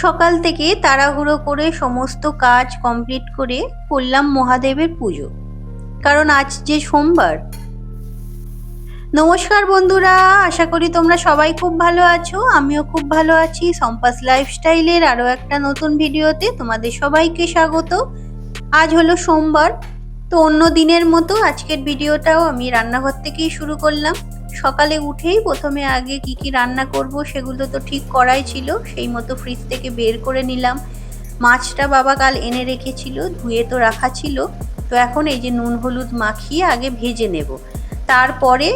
সকাল থেকে তাড়াহুড়ো করে সমস্ত কাজ কমপ্লিট করে করলাম মহাদেবের পুজো, কারণ আজ যে সোমবার। নমস্কার বন্ধুরা, আশা করি তোমরা সবাই খুব ভালো আছো। আমিও খুব ভালো আছি। সম্পাস লাইফস্টাইলের আরো একটা নতুন ভিডিওতে তোমাদের সবাইকে স্বাগত। আজ হলো সোমবার, তো অন্য দিনের মতো আজকের ভিডিওটাও আমি রান্নাঘর থেকেই শুরু করলাম। সকালে উঠেই প্রথমে আগে কি কি রান্না করব সেগুলো তো ঠিক করাই ছিল, সেই মতো ফ্রিজ থেকে বের করে নিলাম। মাছটা বাবা কাল এনে রেখেছিল, ধুয়ে তো রাখা ছিল। তো এখন এই যে নুন হলুদ মাখিয়ে আগে ভেজে নেব, তারপরে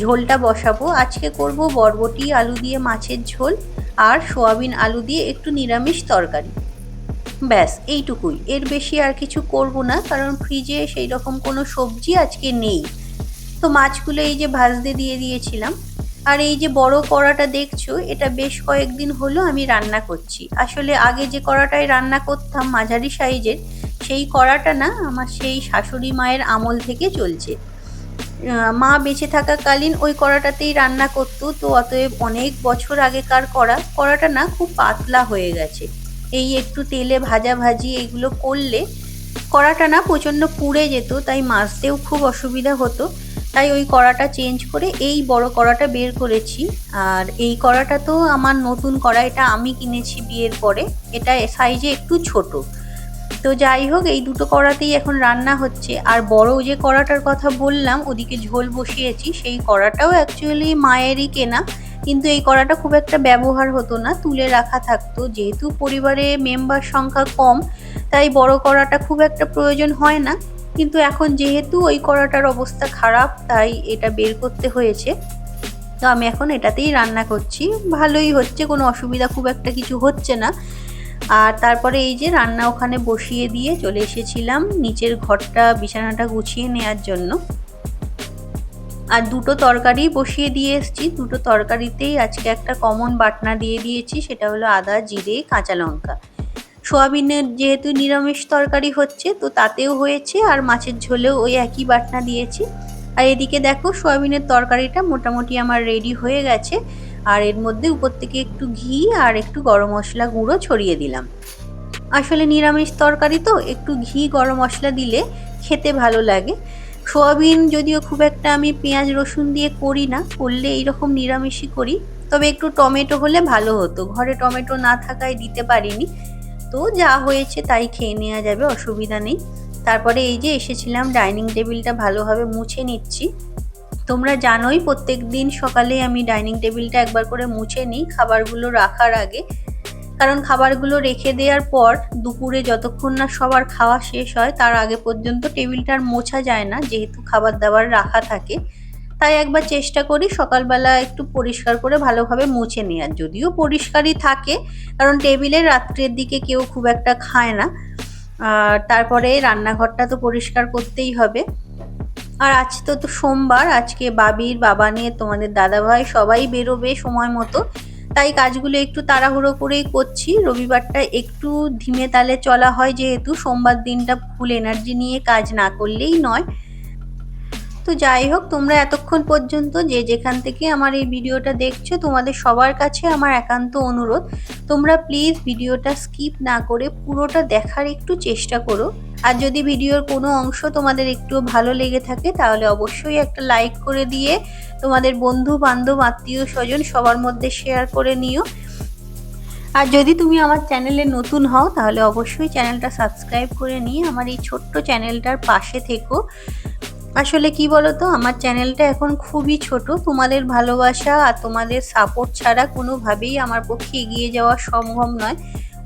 ঝোলটা বসাবো। আজকে করব বরবটি আলু দিয়ে মাছের ঝোল আর সোয়াবিন আলু দিয়ে একটু নিরামিষ তরকারি। ব্যাস এইটুকুই, এর বেশি আর কিছু করব না, কারণ ফ্রিজে সেই রকম কোনো সবজি আজকে নেই। তো মাছগুলো এই যে ভাজতে দিয়ে দিয়েছিলাম। আর এই যে বড় কড়াটা দেখছো, এটা বেশ কয়েকদিন হলো আমি রান্না করছি। আসলে আগে যে কড়াটায় রান্না করতাম মাঝারি সাইজের, সেই কড়াটা না আমার সেই শাশুড়ি মায়ের আমল থেকে চলছে। মা বেঁচে থাকাকালীন ওই কড়াটাতেই রান্না করতো, তো অতএব অনেক বছর আগেকার কড়াটা না খুব পাতলা হয়ে গেছে। এই একটু তেলে ভাজাভাজি এগুলো করলে কড়াটা না প্রচণ্ড পুড়ে যেত, তাই মাজতেও খুব অসুবিধা হতো। তাই ওই কড়াটা চেঞ্জ করে এই বড় কড়াটা বের করেছি। আর এই কড়াটা তো আমার নতুন কড়া, এটা আমি কিনেছি বিয়ের পরে। এটা সাইজে একটু ছোট। তো যাই হোক, এই দুটো কড়াতেই এখন রান্না হচ্ছে। আর বড় যে কড়াটার কথা বললাম, ওদিকে ঝোল বসিয়েছি, সেই কড়াটাও অ্যাকচুয়ালি মায়েরই কেনা, কিন্তু এই কড়াটা খুব একটা ব্যবহার হতো না, তুলে রাখা থাকতো। যেহেতু পরিবারে মেম্বার সংখ্যা কম, তাই বড় কড়াটা খুব একটা প্রয়োজন হয় না। কিন্তু এখন যেহেতু ওই কড়াটার অবস্থা খারাপ, তাই এটা বের করতে হয়েছে। তো আমি এখন এটাতেই রান্না করছি। ভালোই হচ্ছে, কোনো অসুবিধা খুব একটা কিছু হচ্ছে না। আর তারপরে এই যে রান্না ওখানে বসিয়ে দিয়ে চলে এসেছিলাম নিচের ঘরটা, বিছানাটা গুছিয়ে নেওয়ার জন্য। আর দুটো তরকারি বসিয়ে দিয়ে এসেছি। দুটো তরকারিতেই আজকে একটা কমন বাটনা দিয়ে দিয়েছি, সেটা হলো আদা জিরে কাঁচা লঙ্কা। সোয়াবিনের যেহেতু নিরামিষ তরকারি হচ্ছে, তো তাতেও হয়েছে, আর মাছের ঝোলেও ওই একই বাটনা দিয়েছি। আর এদিকে দেখো, সোয়াবিনের তরকারিটা মোটামুটি আমার রেডি হয়ে গেছে। আর এর মধ্যে উপর থেকে একটু ঘি আর একটু গরম মশলা গুঁড়ো ছড়িয়ে দিলাম। আসলে নিরামিষ তরকারি তো একটু ঘি গরম মশলা দিলে খেতে ভালো লাগে। সোয়াবিন যদিও খুব একটা আমি পেঁয়াজ রসুন দিয়ে করি না, করলে এইরকম নিরামিষই করি। তবে একটু টমেটো হলে ভালো হতো, ঘরে টমেটো না থাকায় দিতে পারিনি। তো যা হয়েছে তাই খেয়ে নেওয়া যাবে, অসুবিধা নেই। তারপরে এই যে এসেছিলাম, ডাইনিং টেবিলটা ভালোভাবে মুছে নিচ্ছি। তোমরা জানোই প্রত্যেক দিন সকালে আমি ডাইনিং টেবিলটা একবার করে মুছে নিই খাবারগুলো রাখার আগে। কারণ খাবারগুলো রেখে দেওয়ার পর দুপুরে যতক্ষণ না সবার খাওয়া শেষ হয়, তার আগে পর্যন্ত টেবিলটা আর মোছা যায় না, যেহেতু খাবার দাবার রাখা থাকে। তাই একবার চেষ্টা করি সকালবেলা একটু পরিষ্কার করে ভালোভাবে মুছে নেওয়ার। যদিও পরিষ্কারই থাকে, কারণ টেবিলে রাত্রের দিকে কেউ খুব একটা খায় না। আর তারপরে রান্নাঘরটা তো পরিষ্কার করতেই হবে। আর আজ তো সোমবার, আজকে বাবির বাবা নিয়ে তোমাদের দাদাভাই সবাই বেরোবে সময় মতো, তাই কাজগুলো একটু তাড়াহুড়ো করেই করছি। রবিবারটা একটু ধিমে তালে চলা হয়, যেহেতু সোমবার দিনটা ফুল এনার্জি নিয়ে কাজ না করলেই নয়। তো যাই হোক, তোমরা এতক্ষণ পর্যন্ত যে যেখান থেকে আমার এই ভিডিওটা দেখছো, তোমাদের সবার কাছে আমার একান্ত অনুরোধ, তোমরা প্লিজ ভিডিওটা স্কিপ না করে পুরোটা দেখার একটু চেষ্টা করো। আর যদি ভিডিওর কোনো অংশ তোমাদের একটু ভালো লেগে থাকে, তাহলে অবশ্যই একটা লাইক করে দিয়ে তোমাদের বন্ধু বান্ধব আত্মীয় স্বজন সবার মধ্যে শেয়ার করে নিও। আর যদি তুমি আমার চ্যানেলে নতুন হও, তাহলে অবশ্যই চ্যানেলটা সাবস্ক্রাইব করে নিয়ে আমার এই ছোট্ট চ্যানেলটার পাশে থেকো। আসলে কি বলতো, আমার চ্যানেলটা এখন খুবই ছোট। তোমাদের ভালোবাসা আর তোমাদের সাপোর্ট ছাড়া কোনোভাবেই আমার পক্ষে এগিয়ে যাওয়া সম্ভব নয়।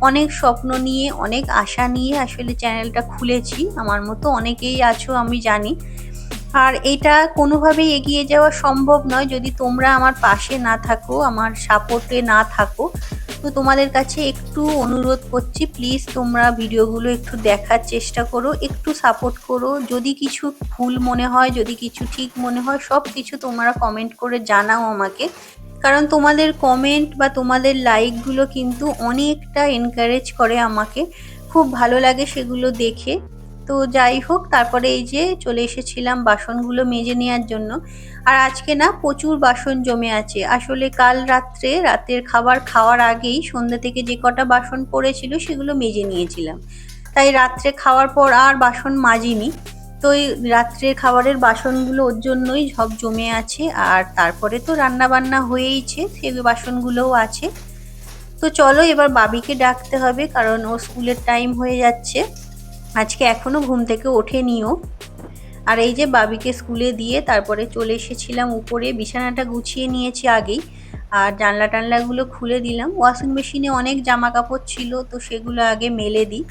অনেক স্বপ্ন নিয়ে, অনেক আশা নিয়ে আসলে চ্যানেলটা খুলেছি। আমার মতো অনেকেই আছো আমি জানি। আর এটা কোনোভাবেই এগিয়ে যাওয়া সম্ভব নয় যদি তোমরা আমার পাশে না থাকো, আমার সাপোর্টে না থাকো। তো তোমাদের কাছে একটু অনুরোধ করছি, প্লিজ তোমরা ভিডিওগুলো একটু দেখার চেষ্টা করো, একটু সাপোর্ট করো। যদি কিছু ভুল মনে হয়, যদি কিছু ঠিক মনে হয়, সব কিছু তোমরা কমেন্ট করে জানাও আমাকে। কারণ তোমাদের কমেন্ট বা তোমাদের লাইকগুলো কিন্তু অনেকটা এনকারেজ করে আমাকে, খুব ভালো লাগে সেগুলো দেখে। তো যাই হোক, তারপরে এই যে চলে এসেছিলাম বাসনগুলো মেজে নেওয়ার জন্য। আর আজকে না প্রচুর বাসন জমে আছে। আসলে কাল রাতের খাবার খাওয়ার আগেই সন্ধ্যা থেকে যে কটা বাসন পড়েছিল সেগুলো মেজে নিয়েছিলাম। তাই রাত্রে খাওয়ার পর আর বাসন মাজিনি। তো এই রাত্রের খাবারের বাসনগুলো ওর জন্যই সব জমে আছে। আর তারপরে তো রান্না বান্না হয়েইছে, সেই বাসনগুলোও আছে। তো চলো এবার বাবিকে ডাকতে হবে, কারণ ওর স্কুলের টাইম হয়ে যাচ্ছে। আজকে এখনো ঘুম থেকে ওঠেনিও। আর এই যে বাবিকে স্কুলে দিয়ে তারপরে চলে এসেছিলাম উপরে, বিছানাটা গুছিয়ে নিয়েছি আগেই। আর জানলা টানলাগুলো খুলে দিলাম। ওয়াশিং মেশিনে অনেক জামা কাপড় ছিল, তো সেগুলো আগে মেলে দিই।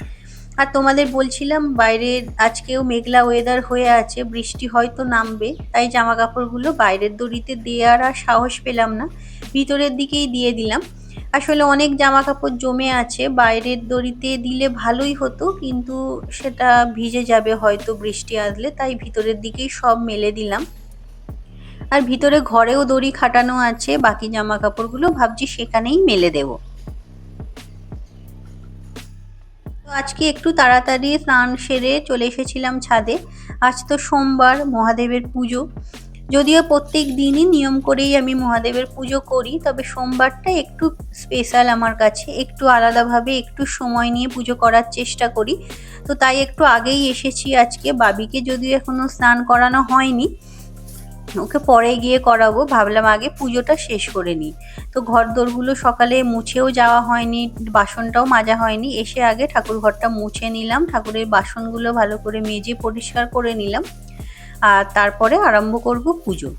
আর তোমাদের বলছিলাম বাইরের আজকেও মেঘলা ওয়েদার হয়ে আছে, বৃষ্টি হয়তো নামবে, তাই জামা কাপড়গুলো বাইরের দড়িতে দেওয়ার আর সাহস পেলাম না, ভিতরের দিকেই দিয়ে দিলাম। আসলে অনেক জামা কাপড় জমে আছে, বাইরের দড়িতে দিলে ভালোই হতো, কিন্তু সেটা ভিজে যাবে হয়তো বৃষ্টি আসলে, তাই ভিতরের দিকেই সব মেলে দিলাম। আর ভিতরে ঘরেও দড়ি খাটানো আছে, বাকি জামা কাপড়গুলো ভাবছি সেখানেই মেলে দেবো। তো আজকে একটু তাড়াতাড়ি স্নান সেরে চলে এসেছিলাম ছাদে। আজ তো সোমবার, মহাদেবের পুজো। যদিও প্রত্যেক দিনই নিয়ম করেই আমি মহাদেবের পুজো করি, তবে সোমবারটা একটু স্পেশাল আমার কাছে, একটু আলাদাভাবে একটু সময় নিয়ে পুজো করার চেষ্টা করি। তো তাই একটু আগেই এসেছি আজকে। বাবিকে যদিও এখনো স্নান করানো হয়নি, ওকে পরে গিয়ে করাবো, ভাবলাম আগে পুজোটা শেষ করে নিই। তো ঘরদোরগুলো সকালে মুছেও যাওয়া হয়নি, বাসনটাও মাজা হয়নি, এসে আগে ঠাকুর ঘরটা মুছে নিলাম, ঠাকুরের বাসনগুলো ভালো করে মেজে পরিষ্কার করে নিলাম। আর তারপরে আরম্ভ করব পুজো।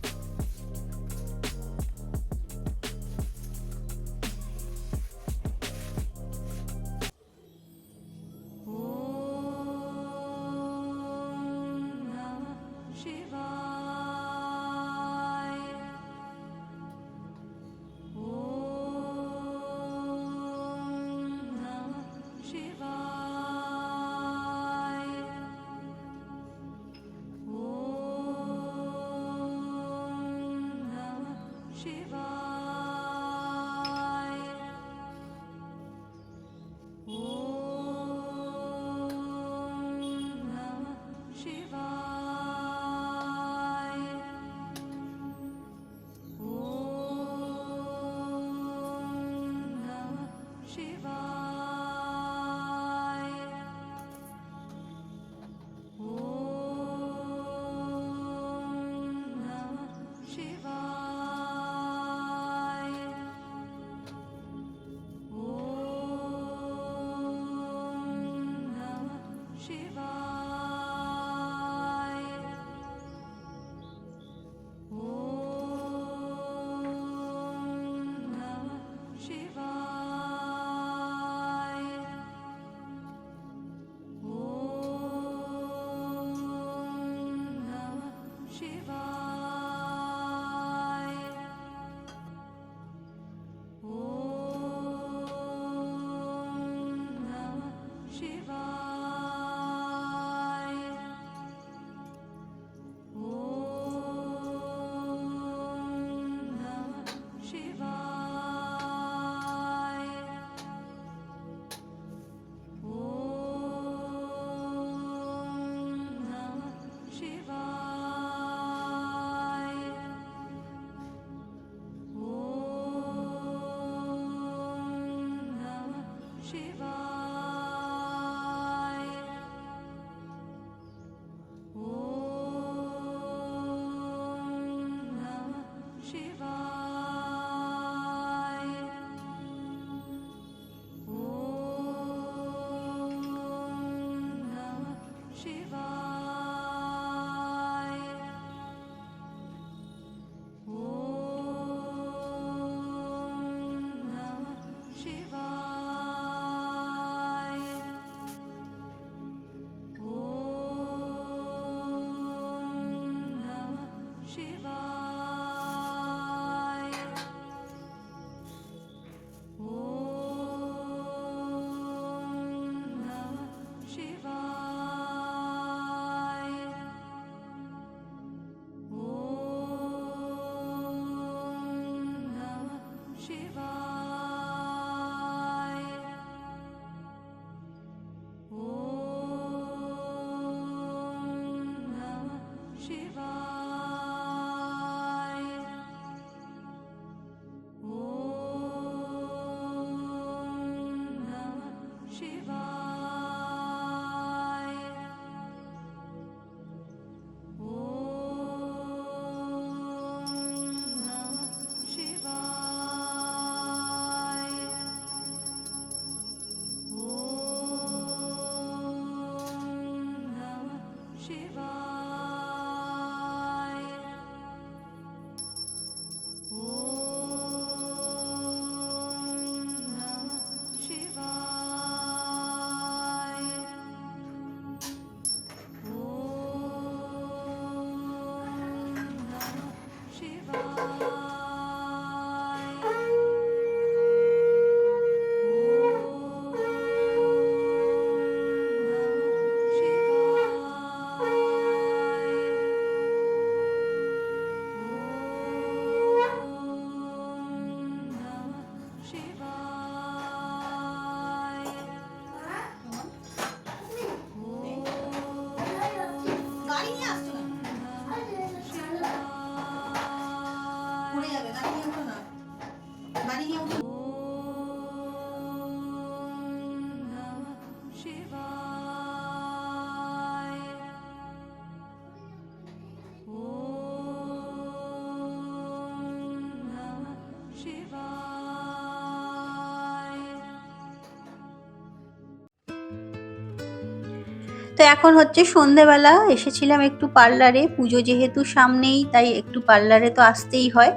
তো এখন হচ্ছে সন্ধেবেলা, এসেছিলাম একটু পার্লারে, পুজো যেহেতু সামনেই তাই একটু পার্লারে তো আসতেই হয়।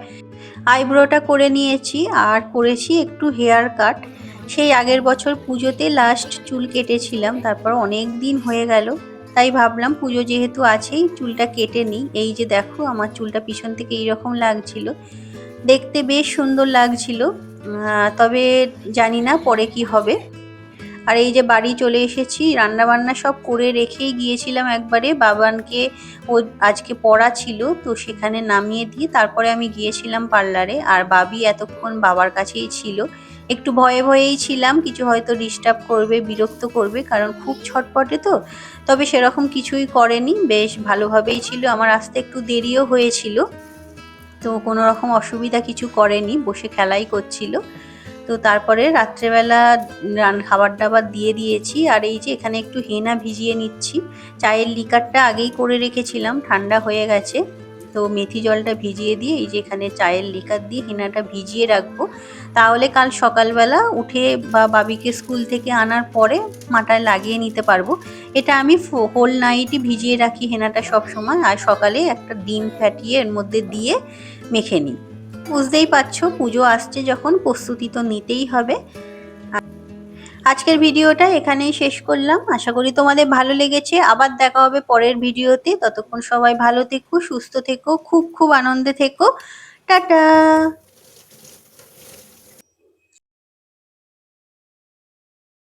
আইব্রোটা করে নিয়েছি আর করেছি একটু হেয়ার কাট। সেই আগের বছর পুজোতে লাস্ট চুল কেটেছিলাম, তারপর অনেক দিন হয়ে গেল, তাই ভাবলাম পুজো যেহেতু আছেই চুলটা কেটে নিই। এই যে দেখো আমার চুলটা পিছন থেকে এইরকম লাগছিল, দেখতে বেশ সুন্দর লাগছিল। তবে জানি না পরে কি হবে। আর এই যে বাড়ি চলে এসেছি, রান্না বান্না সব করে রেখেই গিয়েছিলাম একবারে। বাবানকে ও আজকে পড়া ছিল, তো সেখানে নামিয়ে দিয়ে তারপরে আমি গিয়েছিলাম পার্লারে। আর বাবি এতক্ষণ বাবার কাছেই ছিল। একটু ভয়ে ভয়েই ছিলাম, কিছু হয়তো ডিস্টার্ব করবে, বিরক্ত করবে, কারণ খুব ছটপটে তো। তবে সেরকম কিছুই করেনি, বেশ ভালোভাবেই ছিল। আমার আসতে একটু দেরিও হয়েছিল, তো কোনো রকম অসুবিধা কিছু করেনি, বসে খেলাই করছিল। তো তারপরে রাত্রেবেলা খাবার দাবার দিয়ে দিয়েছি। আর এই যে এখানে একটু হেনা ভিজিয়ে নিচ্ছি। চায়ের লিকারটা আগেই করে রেখেছিলাম, ঠান্ডা হয়ে গেছে, তো মেথি জলটা ভিজিয়ে দিয়ে এই যে এখানে চায়ের লিকার দিয়ে হেনাটা ভিজিয়ে রাখবো। তাহলে কাল সকালবেলা উঠে বা বাবিকে স্কুল থেকে আনার পরে মাথায় লাগিয়ে নিতে পারবো। এটা আমি হোল নাইটই ভিজিয়ে রাখি হেনাটা সব সময়, আর সকালে একটা ডিম ফাটিয়ে এর মধ্যে দিয়ে মেখে নিই। বুঝতেই পারছো পুজো আসছে যখন, প্রস্তুতি তো নিতেই হবে। আজকের ভিডিওটা এখানেই শেষ করলাম, আশা করি তোমাদের ভালো লেগেছে। আবার দেখা হবে পরের ভিডিওতে, ততক্ষণ সবাই ভালো থেকো, সুস্থ থেকো, খুব খুব আনন্দে থেকো। টাটা।